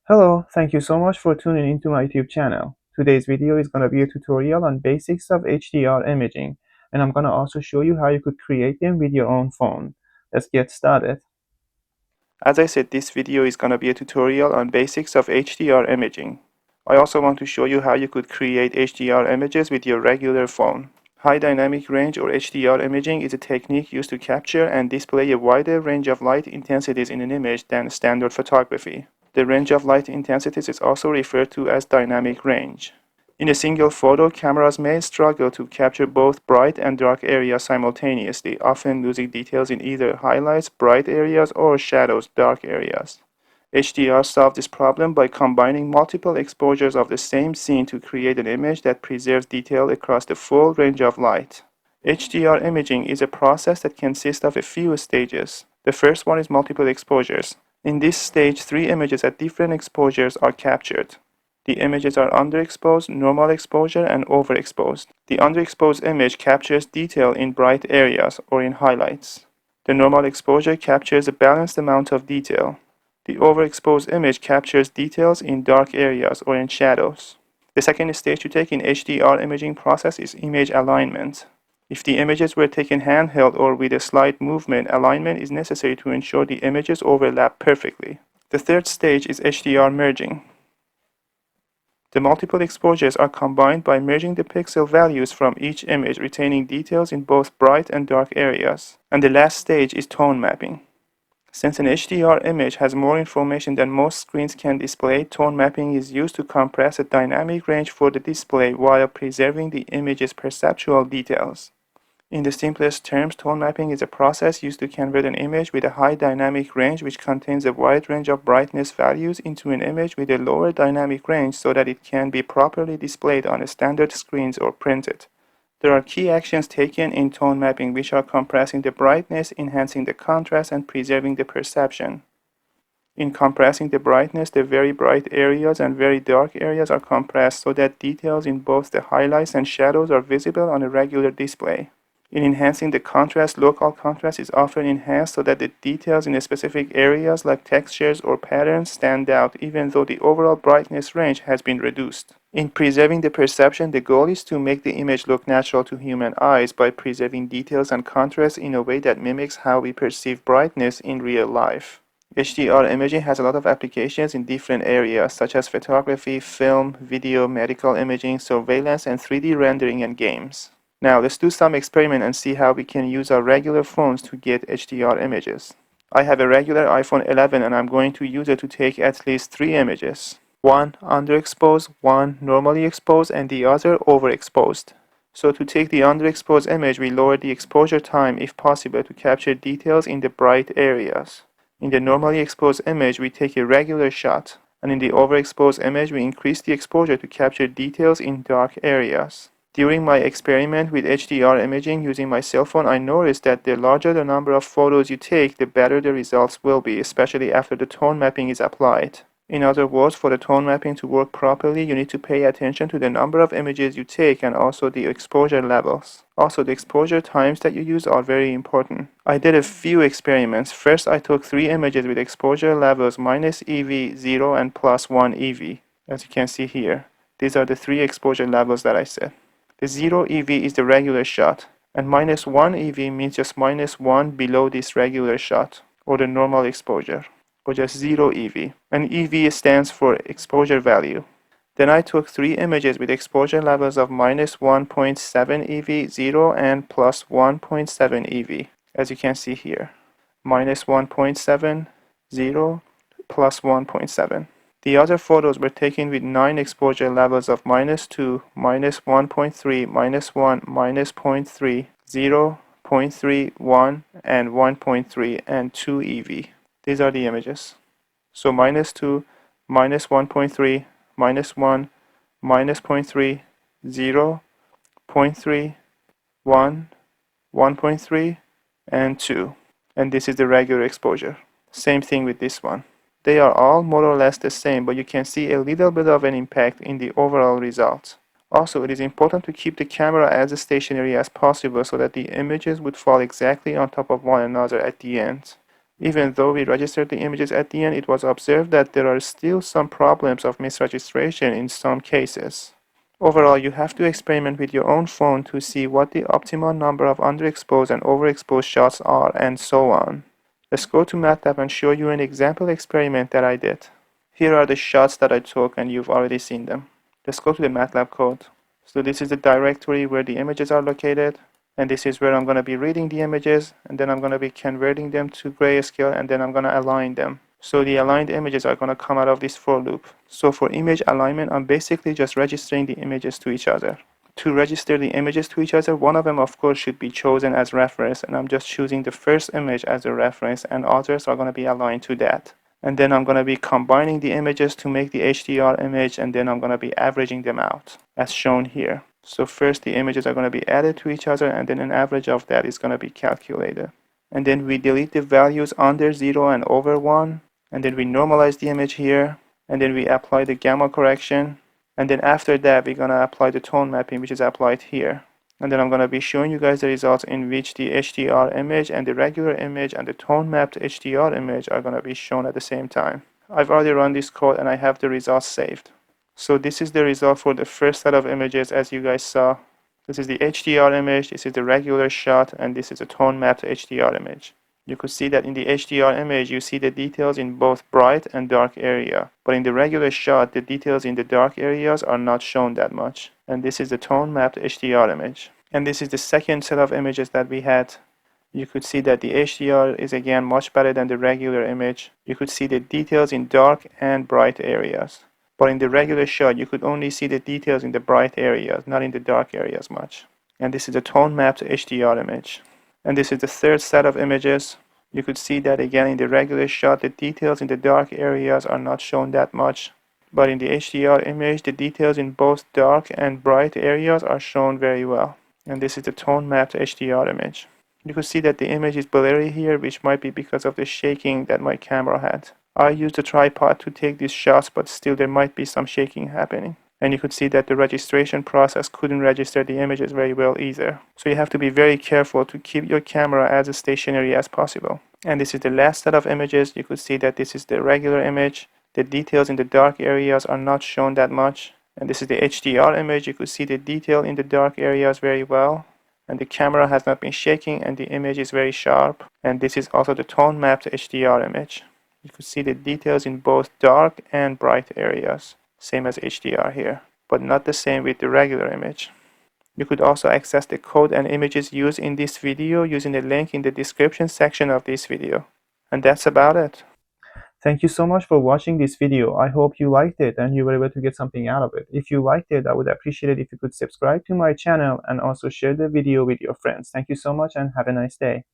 Hello, thank you so much for tuning into my YouTube channel. Today's video is going to be a tutorial on basics of HDR imaging, and I'm going to also show you how you could create them with your own phone. Let's get started. As I said, this video is going to be a tutorial on basics of HDR imaging. I also want to show you how you could create HDR images with your regular phone. High dynamic range or HDR imaging is a technique used to capture and display a wider range of light intensities in an image than standard photography. The range of light intensities is also referred to as dynamic range. In a single photo, cameras may struggle to capture both bright and dark areas simultaneously, often losing details in either highlights, bright areas, or shadows, dark areas. HDR solved this problem by combining multiple exposures of the same scene to create an image that preserves detail across the full range of light. HDR imaging is a process that consists of a few stages. The first one is multiple exposures. In this stage, 3 images at different exposures are captured. The images are underexposed, normal exposure, and overexposed. The underexposed image captures detail in bright areas or in highlights. The normal exposure captures a balanced amount of detail. The overexposed image captures details in dark areas or in shadows. The second stage to take in HDR imaging process is image alignment. If the images were taken handheld or with a slight movement, alignment is necessary to ensure the images overlap perfectly. The third stage is HDR merging. The multiple exposures are combined by merging the pixel values from each image, retaining details in both bright and dark areas. And the last stage is tone mapping. Since an HDR image has more information than most screens can display, tone mapping is used to compress a dynamic range for the display while preserving the image's perceptual details. In the simplest terms, tone mapping is a process used to convert an image with a high dynamic range which contains a wide range of brightness values into an image with a lower dynamic range so that it can be properly displayed on standard screens or printed. There are key actions taken in tone mapping which are compressing the brightness, enhancing the contrast, and preserving the perception. In compressing the brightness, the very bright areas and very dark areas are compressed so that details in both the highlights and shadows are visible on a regular display. In enhancing the contrast, local contrast is often enhanced so that the details in specific areas like textures or patterns stand out even though the overall brightness range has been reduced. In preserving the perception, the goal is to make the image look natural to human eyes by preserving details and contrast in a way that mimics how we perceive brightness in real life. HDR imaging has a lot of applications in different areas such as photography, film, video, medical imaging, surveillance, and 3D rendering and games. Now let's do some experiment and see how we can use our regular phones to get HDR images. I have a regular iPhone 11 and I'm going to use it to take at least 3 images. One underexposed, one normally exposed, and the other overexposed. So to take the underexposed image, we lower the exposure time if possible to capture details in the bright areas. In the normally exposed image, we take a regular shot, and in the overexposed image, we increase the exposure to capture details in dark areas. During my experiment with HDR imaging using my cell phone, I noticed that the larger the number of photos you take, the better the results will be, especially after the tone mapping is applied. In other words, for the tone mapping to work properly, you need to pay attention to the number of images you take and also the exposure levels. Also, the exposure times that you use are very important. I did a few experiments. First, I took 3 images with exposure levels -EV, 0, and +1 EV. As you can see here, these are the 3 exposure levels that I set. The 0 EV is the regular shot, and -1 EV means just -1 below this regular shot, or the normal exposure, or just 0 EV, and EV stands for exposure value. Then I took 3 images with exposure levels of -1.7 EV, 0, and +1.7 EV, as you can see here, -1.7, 0, +1.7. The other photos were taken with 9 exposure levels of -2, -1.3, -1, -0.3, 0, 0.3, 1, and 1.3, and 2 EV. These are the images. So -2, -1.3, -1, -0.3, 0, 0.3, 1, 1.3, and 2. And this is the regular exposure. Same thing with this one. They are all more or less the same, but you can see a little bit of an impact in the overall result. Also, it is important to keep the camera as stationary as possible so that the images would fall exactly on top of one another at the end. Even though we registered the images at the end, it was observed that there are still some problems of misregistration in some cases. Overall, you have to experiment with your own phone to see what the optimal number of underexposed and overexposed shots are, and so on. Let's go to MATLAB and show you an example experiment that I did. Here are the shots that I took, and you've already seen them. Let's go to the MATLAB code. So this is the directory where the images are located, and this is where I'm going to be reading the images, and then I'm going to be converting them to grayscale, and then I'm going to align them. So the aligned images are going to come out of this for loop. So for image alignment, I'm basically just registering the images to each other. To register the images to each other, one of them of course should be chosen as reference, and I'm just choosing the first image as a reference, and others are going to be aligned to that. And then I'm going to be combining the images to make the HDR image, and then I'm going to be averaging them out as shown here. So first the images are going to be added to each other, and then an average of that is going to be calculated. And then we delete the values under 0 and over 1, and then we normalize the image here, and then we apply the gamma correction, and then after that we're going to apply the tone mapping, which is applied here. And then I'm going to be showing you guys the results in which the HDR image and the regular image and the tone mapped HDR image are going to be shown at the same time. I've already run this code and I have the results saved. So this is the result for the first set of images, as you guys saw. This is the HDR image, this is the regular shot, and this is a tone mapped HDR image. You could see that in the HDR image, you see the details in both bright and dark area. But in the regular shot, the details in the dark areas are not shown that much. And this is the tone mapped HDR image. And this is the second set of images that we had. You could see that the HDR is again much better than the regular image. You could see the details in dark and bright areas. But in the regular shot, you could only see the details in the bright areas, not in the dark areas much. And this is a tone mapped HDR image. And this is the third set of images. You could see that again in the regular shot, the details in the dark areas are not shown that much. But in the HDR image, the details in both dark and bright areas are shown very well. And this is the tone mapped HDR image. You could see that the image is blurry here, which might be because of the shaking that my camera had. I used a tripod to take these shots, but still there might be some shaking happening. And you could see that the registration process couldn't register the images very well either. So you have to be very careful to keep your camera as stationary as possible. And this is the last set of images. You could see that this is the regular image. The details in the dark areas are not shown that much. And this is the HDR image. You could see the detail in the dark areas very well. And the camera has not been shaking and the image is very sharp. And this is also the tone mapped HDR image. You could see the details in both dark and bright areas. Same as HDR here, but not the same with the regular image. You could also access the code and images used in this video using the link in the description section of this video. And that's about it. Thank you so much for watching this video. I hope you liked it and you were able to get something out of it. If you liked it, I would appreciate it if you could subscribe to my channel and also share the video with your friends. Thank you so much and have a nice day.